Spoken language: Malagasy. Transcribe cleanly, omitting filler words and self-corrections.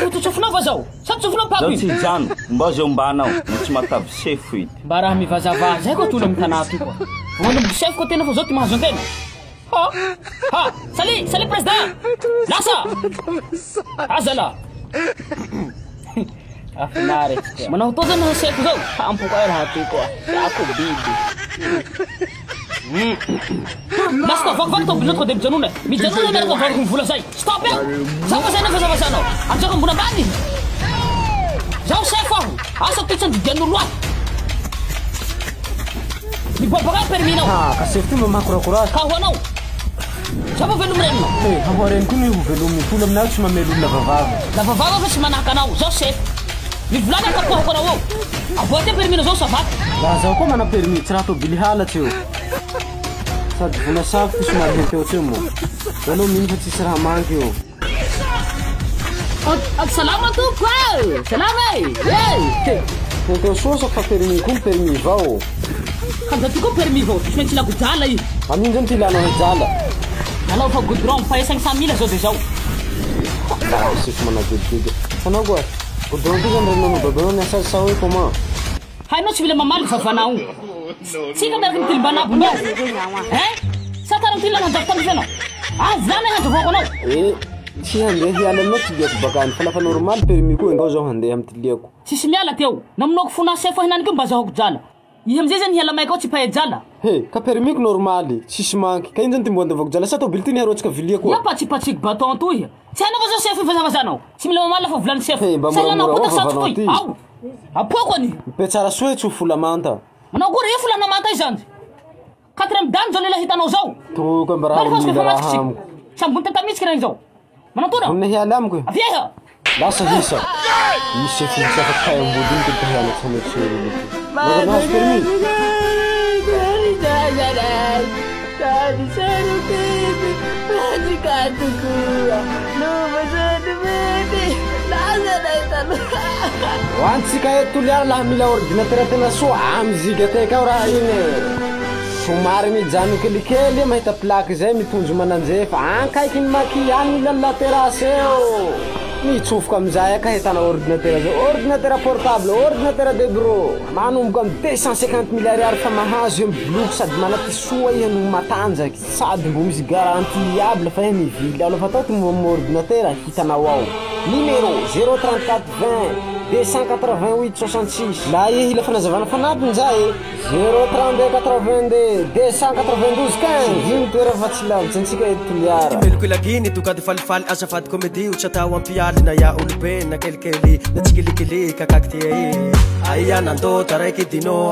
tsofinao va zao. Sa tsofinao papo Zao iny. tsy jano, mba zao mbanao, tsy matavy sefo ity. Mba raha mivazavaza zay koa tolo amin'ny tanà ty koa. Vognano chef koa tena fa zao ty mahazo antena. Ha, salut président. Lasa. Azala. Afinare. Manao to zany chef zao. Ampo koa raha ty koa. Ako biby. Basta vak to bilot ko dem janune. Mi janune meron ko kung vola say. Stop it. Sama sa na fasano. Ang saka muna bani. Zao chef ako. Asa to chan januluat. Di babaga perminaw. Ha, kasi tu mamakura-kura. Kawanao. Siapa velum ren mo? Ako rin ko yung velum ni tulam na si mamelum na vavaga. Na vavaga pa si manakanaw. Zao chef. Mi vlaga ka po ko na wo. Abote permino zao sabat. Lazaw ko man ang permit sa to bilihala tiyo. Sa funasaf ko sumali tiyo tiyo mo. Ano minsan si Saraman tiyo. At salamat to pa. Salamat. Hey. Kung so sa permit kung permit vao. Kada ko permit vao. Tusmen sila ko jala yi. Amin dyan tila na jala. Alaw pa gudrong pa 500,000 zao zao. Sif man na gudrong. Ano ko? Gudrong ko dyan rin mo gudrong na sa sawi ko ma. Hay no sibila mamali fa fanao. Sika meron tilbana buno. Sa tarang tilang ang daktan feno. Zana nga to ko no. Si hande hiala no tiyo bagan fala fa normal permit ko ngaw zo hande am tiyo ko. Sisimiala teo. Namnog funa chef hinan ko baza hok jala. Ihem zezen hiala mai ko ci pay jala. Hey, ka permit normali. Sismanki. Kain dyan timbonda vok jala sa to biltin hero ka vilya ko. Ya pachi baton tu ya. Sana baza chef fa no. Simila mamala fa vlan chef. Sala na puta sa tu. Au. Apoko ni. Petsara suwe chu fulamanta. Managura e fulana manta izany. Katrem dan zao nila hitanao zao. Tu ko baraham ni baraham. Sambunta tamis kira zao. Manatuna. Unne hialam ko. Afia. Lasa hisa. Ise fi sa ka tayo budin ko hiala sa mechi. Mga nas permit. Tadi seru baby. Pagi katuku. No bazad baby. Lasa dai tanu. Wansi kaya tuliar lah mila ordinateur tena so amziga te ka ora ine. Sumari mi janu kelikely mahita plaque zay mitondro mananjefa. Ankaiky ny makiany la teraseo. Mitsofoka amizay ka hitana ordinateur zay. Ordinateur portable, ordinateur de bureau. Manomboka am 250 000 ariary fa mahazo io bloky sady manaty soa iha no matanjaky. Sady mbo misy garantiable fa iha mivily. Alofa tao ty ordinateur hitanao ao. Numéro 034 20 288 66. La iha ila fanazavana fanapiny zay 032 82 292 15. Dimy toera fa tsy lavitsy antsika eto liara. Meloko ilaginy tokady falifaly azafady komedy tsy atao ampialy na ya olobe na kelikely na tsikilikily kakakty aia nandota raiky dino.